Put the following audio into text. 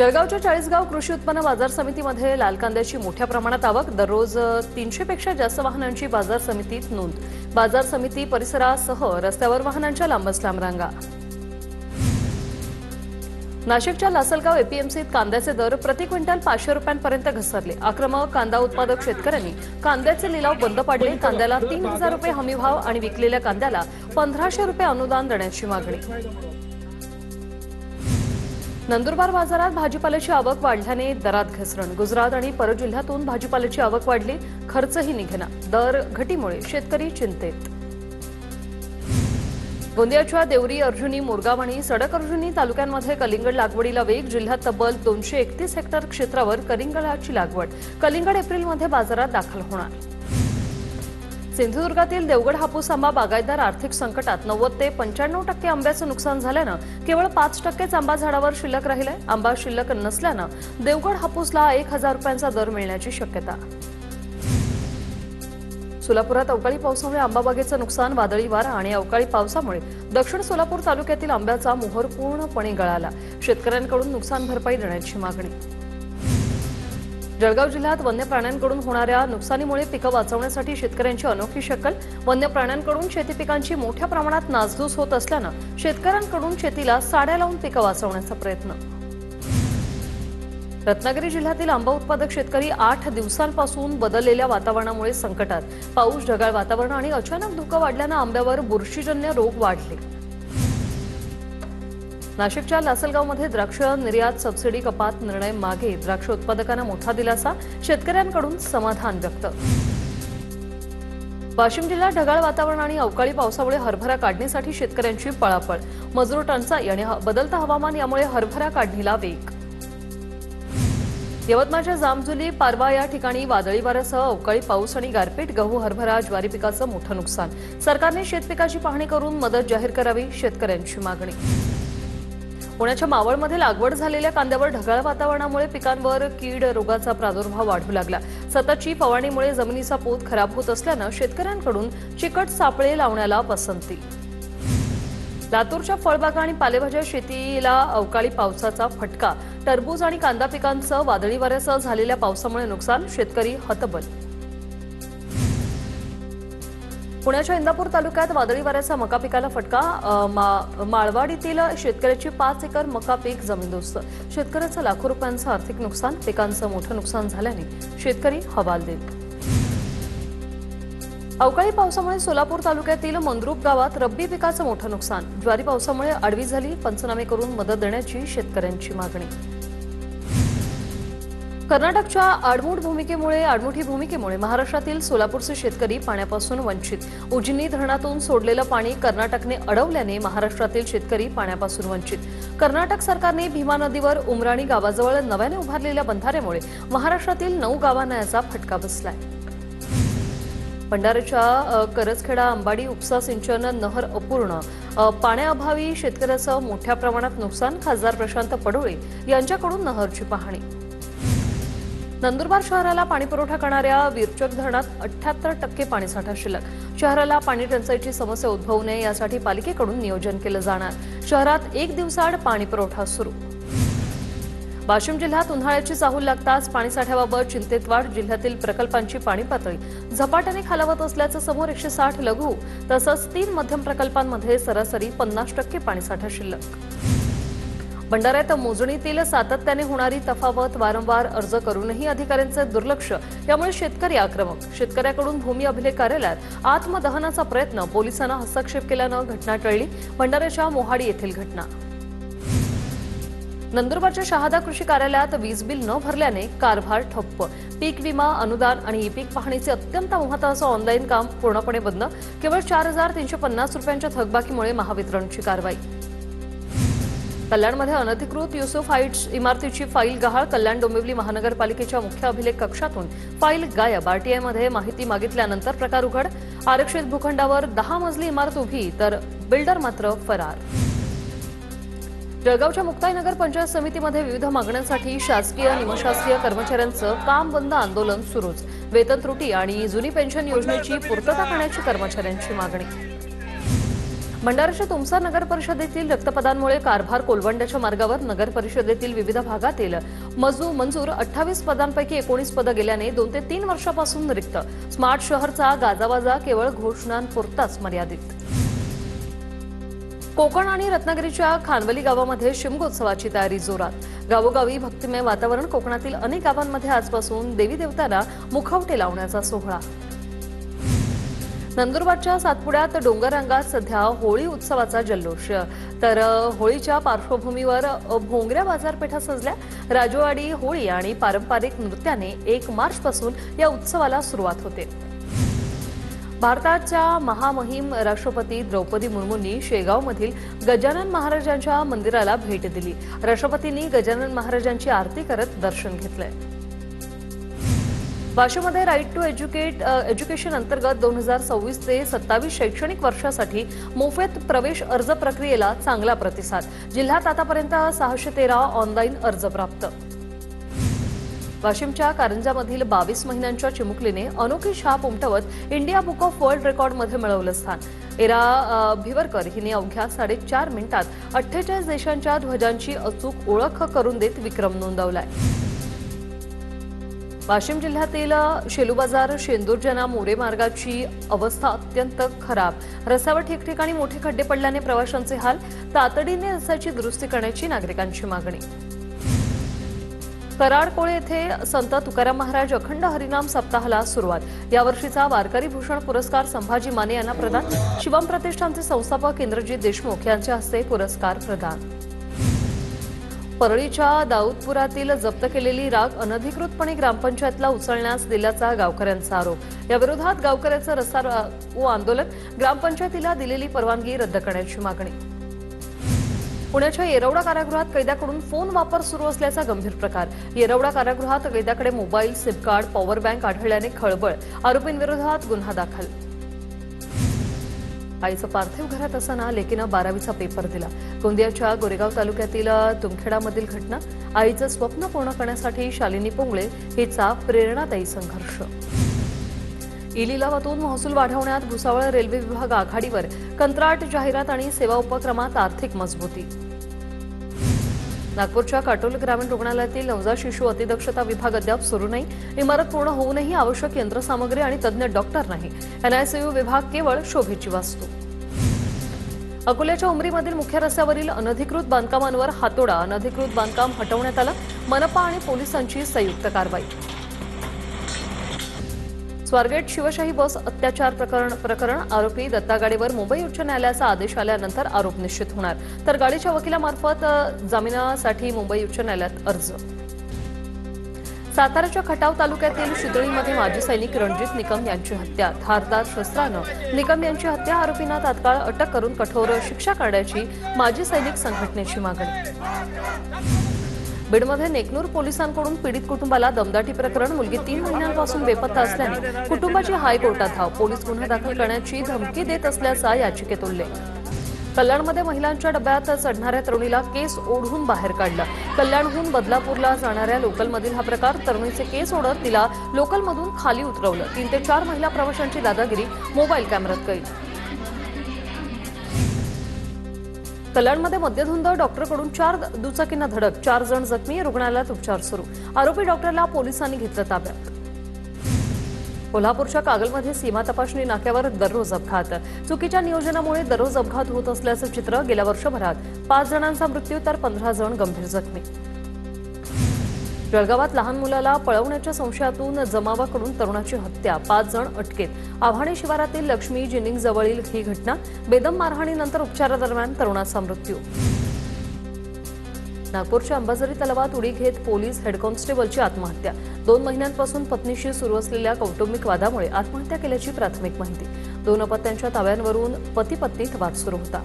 जळगावच्या चाळीसगाव कृषी उत्पन्न बाजार समितीमध्ये लाल कांद्याची मोठ्या प्रमाणात आवक। दररोज 300 पेक्षा जास्त वाहनांची बाजार समितीत नोंद। बाजार समिती परिसरासह रस्त्यावर वाहनांच्या लांबच लांब रांगा। नाशिकच्या लासलगाव एपीएमसीत कांद्याचे दर प्रति क्विंटल 500 रुपयांपर्यंत घसरले। आक्रमक कांदा उत्पादक शेतकऱ्यांनी कांद्याचे लिलाव बंद पाडले। कांद्याला 3000 रुपये हमीभाव आणि विकलेल्या कांद्याला 1500 रुपये अनुदान देण्याची मागणी। नंदुरबार बाजारात भाजीपाल्याची आवक वाढल्याने दरात घसरण। गुजरात आणि परजिल्ह्यातून भाजीपाल्याची आवक वाढली, खर्चही निघेना। दर घटीमुळे शेतकरी चिंतेत। गोंदियाच्या देवरी, अर्जुनी, मोरगाव आणि सडक अर्जुनी तालुक्यांमध्ये कलिंगड लागवडीला वेग। जिल्ह्यात तब्बल 231 हेक्टर क्षेत्रावर कलिंगडाची लागवड। कलिंगड एप्रिलमध्ये बाजारात दाखल होणार। सिंधुदुर्गातील देवगड हापूस आंबा बागायतदार आर्थिक संकटात। 90 ते 95% आंब्याचं नुकसान झाल्यानं केवळ 5% आंबा झाडावर शिल्लक राहिलाय। आंबा शिल्लक नसल्यानं देवगड हापूसला 1000 रुपयांचा दर मिळण्याची शक्यता। सोलापुरात अवकाळी पावसामुळे आंबा बागेचं नुकसान। वादळी वारा आणि अवकाळी पावसामुळे दक्षिण सोलापूर तालुक्यातील आंब्याचा मोहर पूर्णपणे गळाला। शेतकऱ्यांकडून नुकसान भरपाई देण्याची मागणी। जळगाव जिल्ह्यात वन्य प्राण्यांकडून होणाऱ्या नुकसानीमुळे पिकं वाचवण्यासाठी शेतकऱ्यांची अनोखी शकल। वन्य प्राण्यांकडून शेती पिकांची मोठ्या प्रमाणात नासधूस होत असल्यानं शेतकऱ्यांकडून शेतीला साड्या लावून पिकं वाचवण्याचा प्रयत्न। रत्नागिरी जिल्ह्यातील आंबा उत्पादक शेतकरी 8 दिवसांपासून बदललेल्या वातावरणामुळे संकटात। पाऊस, ढगाळ वातावरण आणि अचानक धुकं वाढल्यानं आंब्यावर बुरशीजन्य रोग वाढले। नाशिकच्या लासलगावमध्ये द्राक्ष निर्यात सबसिडी कपात निर्णय मागे। द्राक्ष उत्पादकांना मोठा दिलासा, शेतकऱ्यांकडून समाधान व्यक्त। वाशिम जिल्ह्यात ढगाळ वातावरण आणि अवकाळी पावसामुळे हरभरा काढणीसाठी शेतकऱ्यांची पळापळ। मजूर टंचाई आणि बदलतं हवामान यामुळे हरभरा काढणीला वेग। यवतमाळच्या जामजुली, पारवा या ठिकाणी वादळी वाऱ्यासह अवकाळी पाऊस आणि गारपीट। गहू, हरभरा, ज्वारी पिकाचं मोठं नुकसान। सरकारने शेतपिकाची पाहणी करून मदत जाहीर करावी, शेतकऱ्यांची मागणी। पुण्याच्या मावळमध्ये लागवड झालेल्या कांद्यावर ढगाळ वातावरणामुळे पिकांवर कीड रोगाचा प्रादुर्भाव वाढू लागला। सततची फवारणीमुळे जमिनीचा पोत खराब होत असल्यानं शेतकऱ्यांकडून चिकट सापळे लावण्याला पसंती। लातूरच्या फळबागा आणि पालेभाज्या शेतीला अवकाळी पावसाचा फटका। टरबूज आणि कांदा पिकांचं वादळी वाऱ्यासह झालेल्या पावसामुळे नुकसान, शेतकरी हतबल। पुण्याच्या इंदापूर तालुक्यात वादळी वाऱ्याचा मका पिकाला फटका। माळवाडीतील शेतकऱ्याची 5 एकर मका पीक जमीनदोस्त। शेतकऱ्याचं लाखो रुपयांचं आर्थिक नुकसान। पिकांचं मोठं नुकसान झाल्याने शेतकरी हवालदिल। अवकाळी पावसामुळे सोलापूर तालुक्यातील मंद्रुप गावात रब्बी पिकाचं मोठं नुकसान। ज्वारी पावसामुळे आडवी झाली, पंचनामे करून मदत देण्याची शेतकऱ्यांची मागणी। कर्नाटकच्या आडमुठी भूमिकेमुळे महाराष्ट्रातील सोलापूरचे शेतकरी पाण्यापासून वंचित। उजनी धरणातून सोडलेलं पाणी कर्नाटकने अडवल्याने महाराष्ट्रातील शेतकरी पाण्यापासून वंचित। कर्नाटक सरकारने भीमा नदीवर उमराणी गावाजवळ नव्याने उभारलेल्या बंधाऱ्यामुळे महाराष्ट्रातील 9 गावांना याचा फटका बसलाय। भंडाऱ्याच्या करजखेडा अंबाडी उपसा सिंचन नहर अपूर्ण। पाण्याअभावी शेतकऱ्याचं मोठ्या प्रमाणात नुकसान। खासदार प्रशांत पडोळे यांच्याकडून नहरची पाहणी। नंदुरबार शहराला पाणीपुरवठा करणाऱ्या विरचक धरणात 78% पाणीसाठा शिल्लक। शहराला पाणी टंचाईची समस्या उद्भवू नये यासाठी पालिकेकडून नियोजन केलं जाणार। शहरात 1 दिवसाआड पाणीपुरवठा सुरू। वाशिम जिल्ह्यात उन्हाळ्याची चाहूल लागताच पाणीसाठ्याबाबत चिंतेत वाढ। जिल्ह्यातील प्रकल्पांची पाणी पातळी झपाट्याने खालावत असल्याचं समोर। 160 लघु तसंच 3 मध्यम प्रकल्पांमध्ये सरासरी 50% पाणीसाठा शिल्लक। भंडाऱ्यात मोजणीतील सातत्याने होणारी तफावत। वारंवार अर्ज करूनही अधिकाऱ्यांचे दुर्लक्ष यामुळे शेतकरी आक्रमक। शेतकऱ्याकडून भूमी अभिलेख कार्यालयात आत्मदहनाचा प्रयत्न। पोलिसांना हस्तक्षेप केल्यानं घटना टळली। भंडाऱ्याच्या मोहाडी येथील घटना। नंदुरबारच्या शहादा कृषी कार्यालयात वीज बिल न भरल्याने कारभार ठप्प। पीक विमा, अनुदान आणि ई-पीक पाहणीचे अत्यंत महत्त्वाचं ऑनलाईन काम पूर्णपणे बंद। केवळ 4350 रुपयांच्या थकबाकीमुळे महावितरणची कारवाई। कल्याणमध्ये अनधिकृत युसुफ हाईट्स इमारतीची फाईल गहाळ। कल्याण डोंबिवली महानगरपालिकेच्या मुख्य अभिलेख कक्षातून फाईल गायब। आरटीआयमध्ये माहिती मागितल्यानंतर प्रकार उघड। आरक्षित भूखंडावर 10 मजली इमारत उभी तर बिल्डर मात्र फरार। जळगावच्या मुक्ताईनगर पंचायत समितीमध्ये विविध मागण्यांसाठी शासकीय निमशासकीय कर्मचाऱ्यांचं काम बंद आंदोलन सुरूच। वेतन त्रुटी आणि जुनी पेन्शन योजनेची पूर्तता करण्याची कर्मचाऱ्यांची मागणी। भंडाऱ्याच्या तुमसा नगर परिषदेतील रिक्तपदांमुळे कारभार कोलवंड्याच्या मार्गावर नगर परिषदेतील विविध भागातील मंजूर 28 पदांपैकी 19 पदं गेल्याने 2 ते 3 वर्षापासून रिक्त. स्मार्ट शहरचा गाजावाजा केवळ घोषणांपुरताच मर्यादित. कोकण आणि रत्नागिरीच्या खानवली गावामध्ये शिमगोत्सवाची तयारी जोरात. गावोगावी भक्तिमय वातावरण. कोकणातील अनेक गावांमध्ये आजपासून देवी देवतांना मुखवटे लावण्याचा सोहळा. नंदुरबारच्या सातपुड्यात डोंगर रंगात सध्या होळी उत्सवाचा जल्लोष. तर होळीच्या पार्श्वभूमीवर भोंगऱ्या बाजारपेठा सजल्या. राजवाडी होळी आणि पारंपरिक नृत्याने 1 मार्चपासून या उत्सवाला सुरुवात होते. भारताच्या महामहिम राष्ट्रपती द्रौपदी मुर्मूंनी शेगावमधील गजानन महाराजांच्या मंदिराला भेट दिली. राष्ट्रपतींनी गजानन महाराजांची आरती करत दर्शन घेतलंय. वाशीमध्ये राईट टू एज्युकेशन अंतर्गत 2026 ते 27 शैक्षणिक वर्षासाठी मोफत प्रवेश अर्ज प्रक्रियेला चांगला प्रतिसाद. जिल्ह्यात आतापर्यंत 613 ऑनलाईन अर्ज प्राप्त. वाशिमच्या कारंजामधील 22 महिन्यांच्या चिमुकलीने अनोखी छाप उमटवत इंडिया बुक ऑफ वर्ल्ड रेकॉर्डमध्ये मिळवलं स्थान. एरा भिवरकर हिने अवघ्या 4.5 मिनिटात 48 देशांच्या ध्वजांची अचूक ओळख करून देत विक्रम नोंदवलाय. वाशिम जिल्ह्यातील शेलूबाजार शेंदूरजना मोरे मार्गाची अवस्था अत्यंत खराब. रस्त्यावर ठिकठिकाणी मोठे खड्डे पडल्याने प्रवाशांचे हाल. तातडीने रस्त्याची दुरुस्ती करण्याची नागरिकांची मागणी. कराडकोळे येथे संत तुकाराम महाराज अखंड हरिनाम सप्ताहाला सुरुवात. यावर्षीचा वारकरी भूषण पुरस्कार संभाजी माने यांना प्रदान. शिवम प्रतिष्ठानचे संस्थापक इंद्रजित देशमुख यांच्या हस्ते पुरस्कार प्रदान. परळीच्या दाऊदपुरातील जप्त केलेली राख अनधिकृतपणे ग्रामपंचायतला उचलण्यास दिल्याचा गावकऱ्यांचा आरोप. याविरोधात गावकऱ्यांचं रस्ता रोको आंदोलन. ग्रामपंचायतीला दिलेली परवानगी रद्द करण्याची मागणी. पुण्याच्या येरवडा कारागृहात कैद्याकडून फोन वापर सुरू असल्याचा गंभीर प्रकार. येरवडा कारागृहात कैद्याकडे mobile, SIM card, power bank आढळल्याने खळबळ. आरोपींविरोधात गुन्हा दाखल. आईचं पार्थिव घरात असताना लेकीनं 12वीचा पेपर दिला. गोंदियाच्या गोरेगाव तालुक्यातील तुमखेडामधील घटना. आईचं स्वप्न पूर्ण करण्यासाठी शालिनी पोंगळे हिचा प्रेरणादायी संघर्ष. ई लिलावातून महसूल वाढवण्यात भुसावळ रेल्वे विभाग आघाडीवर. कंत्राट, जाहिरात आणि सेवा उपक्रमात आर्थिक मजबूती. नागपूरच्या काटोल ग्रामीण रुग्णालयातील नवजात शिशु अतिदक्षता विभाग अद्याप सुरू नाही. इमारत पूर्ण होऊनही आवश्यक यंत्रसामग्री आणि तज्ज्ञ डॉक्टर नाही. एनआयसीयू विभाग केवळ शोभेची वास्तू. अकोल्याच्या उमरीमधील मुख्य रस्त्यावरील अनधिकृत बांधकामांवर हातोडा. अनधिकृत बांधकाम हटवण्यात आलं. मनपा आणि पोलिसांची संयुक्त कारवाई. स्वारगेट शिवशाही बस अत्याचार प्रकरण. आरोपी दत्ता गाडेवर मुंबई उच्च न्यायालयाचा आदेश आल्यानंतर आरोप निश्चित होणार. तर गाडीच्या वकिलामार्फत जामिनासाठी मुंबई उच्च न्यायालयात अर्ज. साताराच्या खटाव तालुक्यातील शिदळीमध्ये माजी सैनिक रणजित निकम यांची हत्या. धारदार शस्त्रानं निकम यांची हत्या. आरोपींना तात्काळ अटक करून कठोर शिक्षा करण्याची माजी सैनिक संघटनेची मागणी. बीडमध्ये नेकनूर पोलिसांकडून पीडित कुटुंबाला दमदाटी प्रकरण. मुलगी 3 महिन्यांपासून बेपत्ता असल्याने कुटुंबाची हायकोर्टात धाव. पोलीस गुन्हा दाखल करण्याची धमकी देत असल्याचा याचिकेत उल्लेख. कल्याणमध्ये महिलांच्या डब्यात चढणाऱ्या तरुणीला केस ओढून बाहेर काढलं. कल्याणहून बदलापूरला जाणाऱ्या लोकलमधील हा प्रकार. तरुणीचे केस ओढत तिला लोकलमधून खाली उतरवलं. 3 ते 4 महिला प्रवाशांची दादागिरी. मोबाईल कॅमेऱ्यात कैद. कल्याणमध्ये मद्यधुंद डॉक्टरकडून 4 दुचाकींना धडक. 4 जण जखमी. रुग्णालयात उपचार सुरू. आरोपी डॉक्टरला पोलिसांनी घेतलं ताब्यात. कोल्हापूरच्या कागलमध्ये सीमा तपासणी नाक्यावर दररोज अपघात. चुकीच्या नियोजनामुळे दररोज अपघात होत असल्याचं चित्र. गेल्या वर्षभरात 5 जणांचा मृत्यू तर 15 जण गंभीर जखमी. जळगावात लहान मुलाला पळवण्याच्या संशयातून जमावाकडून तरुणाची हत्या. 5 जण अटकेत. आव्हाणे शिवारातील लक्ष्मी जिनिंग जवळील ही घटना. बेदम मारहाणीनंतर उपचारादरम्यान तरुणाचा मृत्यू. नागपूरच्या अंबाझरी तलावात उडी घेत पोलीस हेड कॉन्स्टेबलची आत्महत्या. 2 महिन्यांपासून पत्नीशी सुरू असलेल्या कौटुंबिक वादामुळे आत्महत्या केल्याची प्राथमिक माहिती. 2 अपत्यांच्या ताब्यांवरून पती पत्नीत वाद सुरू होता.